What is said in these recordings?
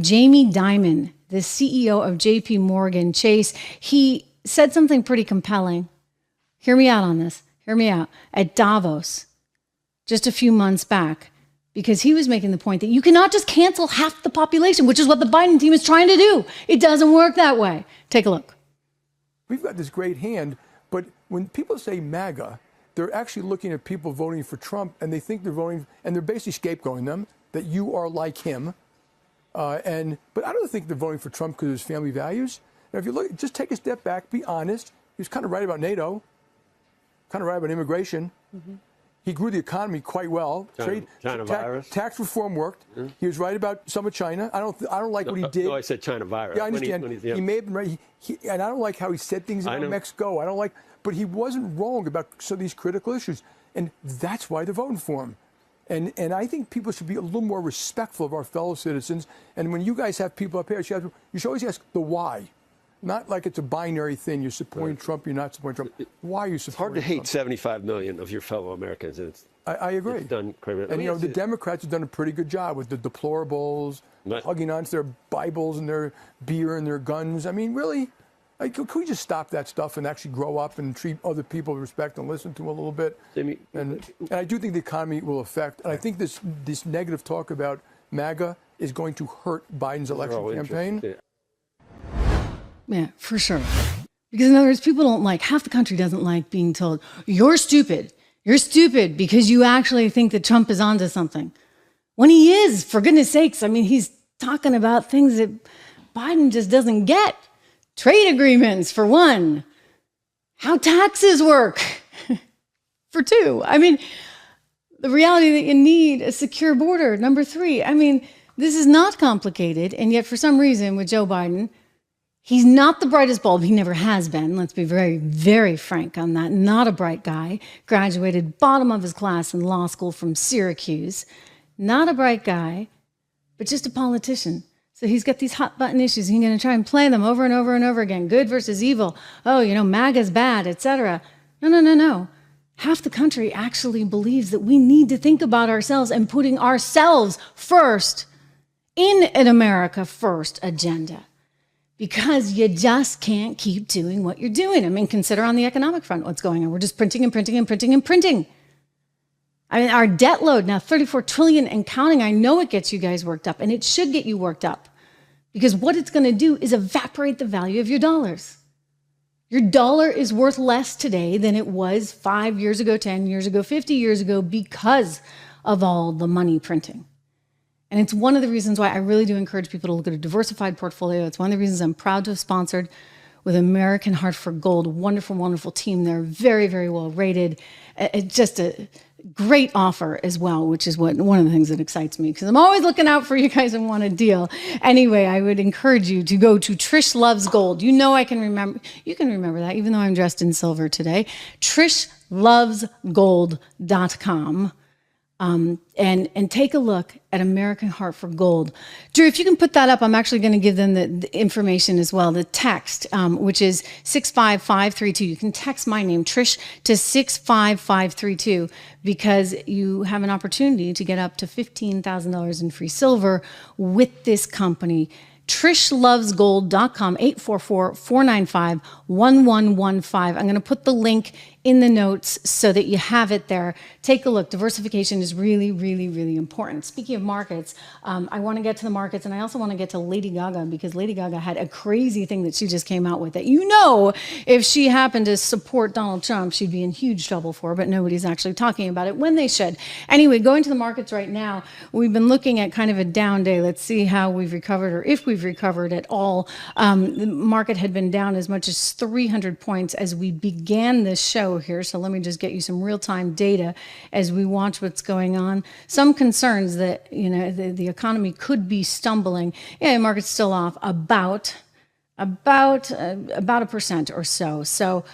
Jamie Dimon, the CEO of JP Morgan Chase, he said something pretty compelling. Hear me out on this. Hear me out. At Davos, just a few months back, because he was making the point that you cannot just cancel half the population, which is what the Biden team is trying to do. It doesn't work that way. Take a look. We've got this great hand, but when people say MAGA, they're actually looking at people voting for Trump, and they think they're voting, and they're basically scapegoating them, that you are like him. But I don't think they're voting for Trump because of his family values. Now, if you look, just take a step back, be honest. He was kind of right about NATO, kind of right about immigration. Mm-hmm. He grew the economy quite well. China virus. Tax reform worked. Mm-hmm. He was right about some of China. I don't like what he did. No, I said China virus. Yeah, I understand. He may have been right. And I don't like how he said things about Mexico. I don't like, but he wasn't wrong about some of these critical issues, and that's why they're voting for him. And I think people should be a little more respectful of our fellow citizens. And when you guys have people up here, you should always ask the why. Not like it's a binary thing. You're supporting Trump, you're not supporting Trump. Why are you supporting Trump? It's hard to hate 75 million of your fellow Americans. I agree. It's done crazy. And, the Democrats have done a pretty good job with the deplorables, hugging onto their Bibles and their beer and their guns. I mean, really? Like, could we just stop that stuff and actually grow up and treat other people with respect and listen to them a little bit? And I do think the economy will affect, and I think this negative talk about MAGA is going to hurt Biden's election campaign. Yeah, for sure. Because in other words, people don't like, half the country doesn't like being told, you're stupid. You're stupid because you actually think that Trump is onto something. When he is, for goodness sakes, I mean, he's talking about things that Biden just doesn't get. Trade agreements, for one. How taxes work, for two. I mean, the reality that you need a secure border, number three. I mean, this is not complicated, and yet for some reason with Joe Biden, he's not the brightest bulb. He never has been. Let's be very, very frank on that. Not a bright guy. Graduated bottom of his class in law school from Syracuse. Not a bright guy, but just a politician. So he's got these hot button issues. He's going to try and play them over and over and over again. Good versus evil. Oh, MAGA's bad, etc. No. Half the country actually believes that we need to think about ourselves and putting ourselves first in an America First agenda. Because you just can't keep doing what you're doing. I mean, consider on the economic front what's going on. We're just printing and printing and printing and printing. I mean, our debt load now, 34 trillion and counting. I know it gets you guys worked up, and it should get you worked up. Because what it's going to do is evaporate the value of your dollars. Your dollar is worth less today than it was 5 years ago, 10 years ago, 50 years ago because of all the money printing. And it's one of the reasons why I really do encourage people to look at a diversified portfolio. It's one of the reasons I'm proud to have sponsored with American Heart for Gold. Wonderful, wonderful team. They're very, very well rated. It's just a great offer as well, which is one of the things that excites me because I'm always looking out for you guys and want a deal. Anyway, I would encourage you to go to Trish Loves Gold. I can remember. You can remember that even though I'm dressed in silver today. TrishLovesGold.com. And take a look at American Heart for Gold. Drew, if you can put that up, I'm actually going to give them the information as well, the text, which is 65532. You can text my name, Trish, to 65532 because you have an opportunity to get up to $15,000 in free silver with this company. TrishLovesGold.com, 844-495-1115. I'm going to put the link in the notes so that you have it there. Take a look. Diversification is really, really, really important. Speaking of markets, I want to get to the markets, and I also want to get to Lady Gaga because Lady Gaga had a crazy thing that she just came out with that if she happened to support Donald Trump, she'd be in huge trouble for, but nobody's actually talking about it when they should. Anyway, going to the markets right now, we've been looking at kind of a down day. Let's see how we've recovered or if we've recovered at all. The market had been down as much as 300 points as we began this show here. So let me just get you some real-time data as we watch what's going on. Some concerns that, the economy could be stumbling. Yeah, the market's still off about 1% or so. So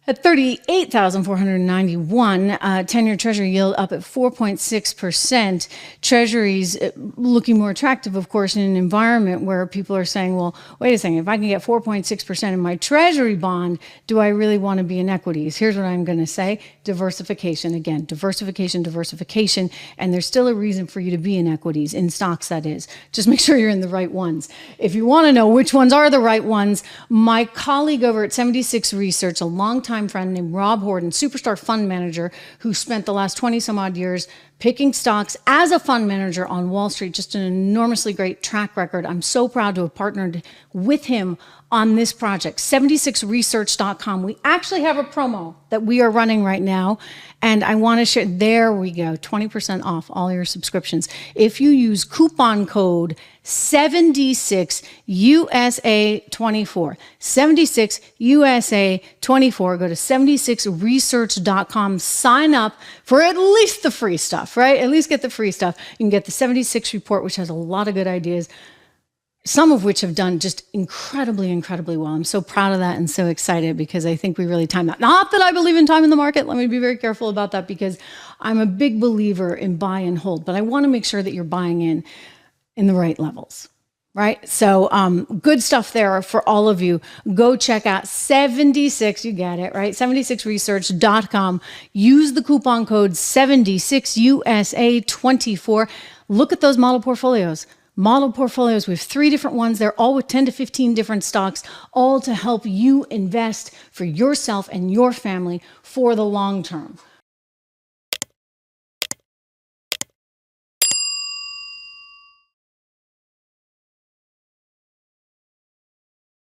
At 38,491, 10-year Treasury yield up at 4.6%. Treasuries looking more attractive, of course, in an environment where people are saying, well, wait a second, if I can get 4.6% in my Treasury bond, do I really want to be in equities? Here's what I'm going to say. Diversification. Again, diversification. And there's still a reason for you to be in equities, in stocks, that is. Just make sure you're in the right ones. If you want to know which ones are the right ones, my colleague over at 76 Research, a longtime friend named Rob Horton, superstar fund manager who spent the last 20 some odd years picking stocks as a fund manager on Wall Street, just an enormously great track record. I'm so proud to have partnered with him on this project. 76research.com. We actually have a promo that we are running right now, and I want to share. There we go, 20% off all your subscriptions. If you use coupon code 76USA24, 76USA24, go to 76research.com, sign up for at least the free stuff, right? At least get the free stuff. You can get the 76 report, which has a lot of good ideas, some of which have done just incredibly well. I'm so proud of that and so excited because I think we really timed that. Not that I believe in time in the market. Let me be very careful about that because I'm a big believer in buy and hold, but I want to make sure that you're buying in the right levels, right? So good stuff there for all of you. Go check out 76, you get it, right? 76research.com. Use the coupon code 76USA24. Look at those model portfolios. Model portfolios, we have 3 different ones. They're all with 10 to 15 different stocks, all to help you invest for yourself and your family for the long term.